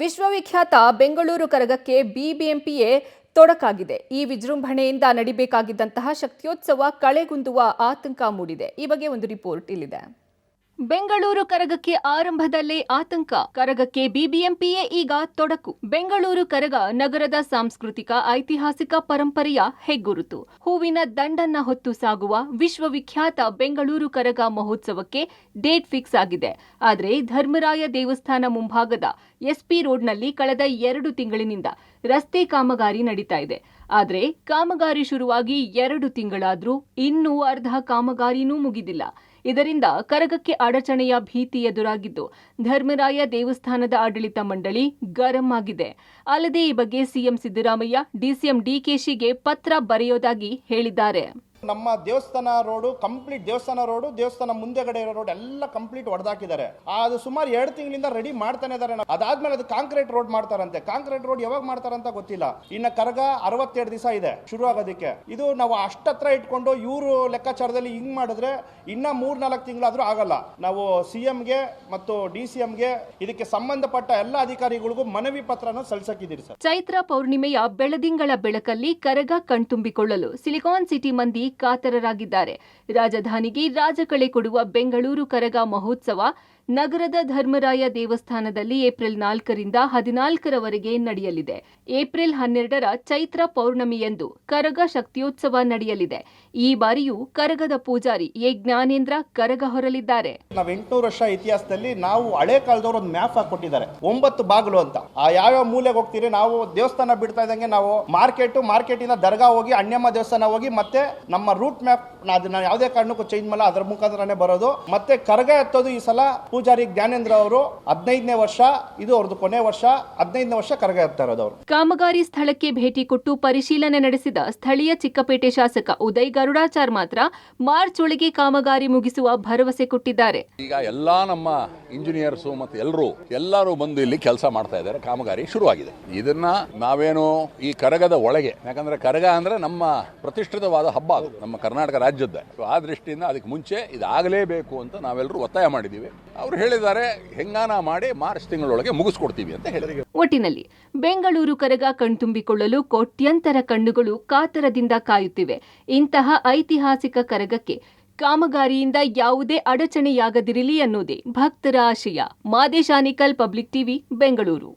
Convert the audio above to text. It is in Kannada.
ವಿಶ್ವವಿಖ್ಯಾತ ಬೆಂಗಳೂರು ಕರಗಕ್ಕೆ ಬಿಬಿಎಂಪಿಯೇ ತೊಡಕಾಗಿದೆ. ಈ ವಿಜೃಂಭಣೆಯಿಂದ ನಡಿಬೇಕಾಗಿದ್ದಂತಹ ಶಕ್ತಿಯೋತ್ಸವ ಕಳೆಗುಂದುವ ಆತಂಕ ಮೂಡಿದೆ. ಈ ಬಗ್ಗೆ ಒಂದು ರಿಪೋರ್ಟ್ ಇಲ್ಲಿದೆ. ಬೆಂಗಳೂರು ಕರಗಕ್ಕೆ ಆರಂಭದಲ್ಲೇ ಆತಂಕ. ಕರಗಕ್ಕೆ ಬಿಬಿಎಂಪಿಯೇ ಈಗ ತೊಡಕು. ಬೆಂಗಳೂರು ಕರಗ ನಗರದ ಸಾಂಸ್ಕೃತಿಕ ಐತಿಹಾಸಿಕ ಪರಂಪರೆಯ ಹೆಗ್ಗುರುತು. ಹೂವಿನ ದಂಡನ್ನ ಹೊತ್ತು ಸಾಗುವ ವಿಶ್ವವಿಖ್ಯಾತ ಬೆಂಗಳೂರು ಕರಗ ಮಹೋತ್ಸವಕ್ಕೆ ಡೇಟ್ ಫಿಕ್ಸ್ ಆಗಿದೆ. ಆದರೆ ಧರ್ಮರಾಯ ದೇವಸ್ಥಾನ ಮುಂಭಾಗದ ಎಸ್ಪಿ ರೋಡ್ನಲ್ಲಿ ಕಳೆದ 2 ತಿಂಗಳಿನಿಂದ ರಸ್ತೆ ಕಾಮಗಾರಿ ನಡೀತಾ ಇದೆ. ಆದರೆ ಕಾಮಗಾರಿ ಶುರುವಾಗಿ 2 ತಿಂಗಳಾದ್ರೂ ಇನ್ನೂ ಅರ್ಧ ಕಾಮಗಾರಿನೂ ಮುಗಿದಿಲ್ಲ. ಇದರಿಂದ ಕರಗಕ್ಕೆ ಅಡಚಣೆಯ ಭೀತಿ ಎದುರಾಗಿದ್ದು ಧರ್ಮರಾಯ ದೇವಸ್ಥಾನದ ಆಡಳಿತ ಮಂಡಳಿ ಗರಂ ಆಗಿದೆ. ಅಲ್ಲದೆ ಈ ಬಗ್ಗೆ ಸಿಎಂ ಸಿದ್ದರಾಮಯ್ಯ ಡಿಸಿಎಂ ಡಿಕೆಶಿಗೆ ಪತ್ರ ಬರೆಯೋದಾಗಿ ಹೇಳಿದ್ದಾರೆ. ನಮ್ಮ ದೇವಸ್ಥಾನ ರೋಡು ಕಂಪ್ಲೀಟ್, ದೇವಸ್ಥಾನ ಮುಂದೆಗಡೆ ಇರೋ ರೋಡ್ ಎಲ್ಲ ಕಂಪ್ಲೀಟ್ ಹೊಡೆದಾಕಿದ್ದಾರೆ. ಅದು ಸುಮಾರು 2 ತಿಂಗಳಿಂದ ರೆಡಿ ಮಾಡ್ತಾನೆ ಇದ್ದಾರೆ. ಅದಾದ್ಮೇಲೆ ಅದು ಕಾಂಕ್ರೀಟ್ ರೋಡ್ ಮಾಡ್ತಾರಂತೆ. ಕಾಂಕ್ರೀಟ್ ರೋಡ್ ಯಾವಾಗ ಮಾಡ್ತಾರಂತ ಗೊತ್ತಿಲ್ಲ. ಇನ್ನ ಕರಗ 62 ದಿವಸ ಇದೆ ಶುರು ಆಗೋದಕ್ಕೆ. ಇದು ನಾವು ಅಷ್ಟತ್ರ ಇಟ್ಕೊಂಡು ಇವರು ಲೆಕ್ಕಾಚಾರದಲ್ಲಿ ಹಿಂಗ್ ಮಾಡಿದ್ರೆ ಇನ್ನ 3-4 ತಿಂಗಳಾದ್ರೂ ಆಗಲ್ಲ. ನಾವು ಸಿಎಂಗೆ ಮತ್ತು ಡಿಸಿಎಂಗೆ ಇದಕ್ಕೆ ಸಂಬಂಧಪಟ್ಟ ಎಲ್ಲ ಅಧಿಕಾರಿಗಳಿಗೂ ಮನವಿ ಪತ್ರನ ಸಲ್ಲಿಸಿದ್ದೀರಿ ಸರ್. ಚೈತ್ರ ಪೌರ್ಣಿಮೆಯ ಬೆಳದಿಂಗಳ ಬೆಳಕಲ್ಲಿ ಕರಗ ಕಣ್ತುಂಬಿಕೊಳ್ಳಲು ಸಿಲಿಕಾನ್ ಸಿಟಿ ಮಂದಿ ಕಾತರರಾಗಿದ್ದಾರೆ. ರಾಜಧಾನಿಗೆ ರಾಜಕಳೆ ಕೊಡುವ ಬೆಂಗಳೂರು ಕರಗ ಮಹೋತ್ಸವ ನಗರದ ಧರ್ಮರಾಯ ದೇವಸ್ಥಾನದಲ್ಲಿ ಏಪ್ರಿಲ್ 4ರಿಂದ 14ರವರೆಗೆ ನಡೆಯಲಿದೆ. ಏಪ್ರಿಲ್ 12ರ ಚೈತ್ರ ಪೌರ್ಣಮಿಯಂದು ಕರಗ ಶಕ್ತಿಯೋತ್ಸವ ನಡೆಯಲಿದೆ. ಈ ಬಾರಿಯೂ ಕರಗದ ಪೂಜಾರಿ ಎ ಜ್ಞಾನೇಂದ್ರ ಕರಗ ಹೊರಲಿದ್ದಾರೆ. ನಾವು 800 ವರ್ಷ ಇತಿಹಾಸದಲ್ಲಿ ನಾವು ಹಳೆ ಕಾಲದವರು ಒಂದು ಮ್ಯಾಪ್ ಹಾಕೊಟ್ಟಿದ್ದಾರೆ, 9 ಬಾಗಿಲು ಅಂತ. ಆ ಯಾವ್ಯಾವ ಮೂಲೆಗೆ ಹೋಗ್ತೀರಿ, ನಾವು ದೇವಸ್ಥಾನ ಬಿಡ್ತಾ ಇದ್ದಂಗೆ ನಾವು ಮಾರ್ಕೆಟಿಂದ ದರ್ಗಾ ಹೋಗಿ ಅಣ್ಯಮ್ಮ ದೇವಸ್ಥಾನ ಹೋಗಿ ಮತ್ತೆ ನಮ್ಮ ರೂಟ್ ಮ್ಯಾಪ್ ಅದನ್ನ ಯಾವುದೇ ಕಾರಣಕ್ಕೂ ಚೇಂಜ್ ಮಾಡಲ್ಲ, ಅದರ ಮುಖಾಂತರನೇ ಬರೋದು. ಮತ್ತೆ ಕರಗ ಎತ್ತೋದು ಈ ಸಲ ಪೂಜಾರಿ ಜ್ಞಾನೇಂದ್ರ ಅವರು 15ನೇ ವರ್ಷ, ಇದು ಅವ್ರದ್ದು ಕೊನೆ ವರ್ಷ. 15ನೇ ವರ್ಷ ಕರಗ ಎತ್ತಾ ಇರೋದು ಅವರು. ಕಾಮಗಾರಿ ಸ್ಥಳಕ್ಕೆ ಭೇಟಿ ಕೊಟ್ಟು ಪರಿಶೀಲನೆ ನಡೆಸಿದ ಸ್ಥಳೀಯ ಚಿಕ್ಕಪೇಟೆ ಶಾಸಕ ಉದಯ್ ಗರುಡಾಚಾರ್ ಮಾತ್ರ ಮಾರ್ಚ್ ಒಳಗೆ ಕಾಮಗಾರಿ ಮುಗಿಸುವ ಭರವಸೆ ಕೊಟ್ಟಿದ್ದಾರೆ. ಈಗ ಎಲ್ಲಾ ನಮ್ಮ ಇಂಜಿನಿಯರ್ಸ್ ಮತ್ತು ಎಲ್ಲರೂ ಬಂದು ಇಲ್ಲಿ ಕೆಲಸ ಮಾಡ್ತಾ ಇದ್ದಾರೆ. ಕಾಮಗಾರಿ ಶುರುವಾಗಿದೆ. ಇದನ್ನ ನಾವೇನು ಈ ಕರಗದ ಒಳಗೆ, ಯಾಕಂದ್ರೆ ಕರಗ ಅಂದ್ರೆ ನಮ್ಮ ಪ್ರತಿಷ್ಠಿತವಾದ ಹಬ್ಬ, ಅದು ನಮ್ಮ ಕರ್ನಾಟಕ ರಾಜ್ಯದ. ಆ ದೃಷ್ಟಿಯಿಂದ ಅದಕ್ಕೆ ಮುಂಚೆ ಇದಾಗಲೇಬೇಕು ಅಂತ ನಾವೆಲ್ಲರೂ ಒತ್ತಾಯ ಮಾಡಿದ್ದೀವಿ. ಅವರು ಹೇಳಿದ್ದಾರೆ ಹೆಂಗಾನ ಮಾಡಿ ಮಾರ್ಚ್ ತಿಂಗಳೊಳಗೆ ಮುಗಿಸ್ಕೊಡ್ತೀವಿ ಅಂತ ಹೇಳಿದ್ದಾರೆ. ಒಟ್ಟಿನಲ್ಲಿ ಬೆಂಗಳೂರು ಕರಗ ಕಣ್ತುಂಬಿಕೊಳ್ಳಲು ಕೋಟ್ಯಂತರ ಕಣ್ಣುಗಳು ಕಾತರದಿಂದ ಕಾಯುತ್ತಿವೆ. ಇಂತಹ ಐತಿಹಾಸಿಕ ಕರಗಕ್ಕೆ ಕಾಮಗಾರಿಯಿಂದ ಯಾವುದೇ ಅಡಚಣೆಯಾಗದಿರಲಿ ಅನ್ನೋದೇ ಭಕ್ತರ ಆಶಯ. Madesh Anekal, public TV, Bengaluru.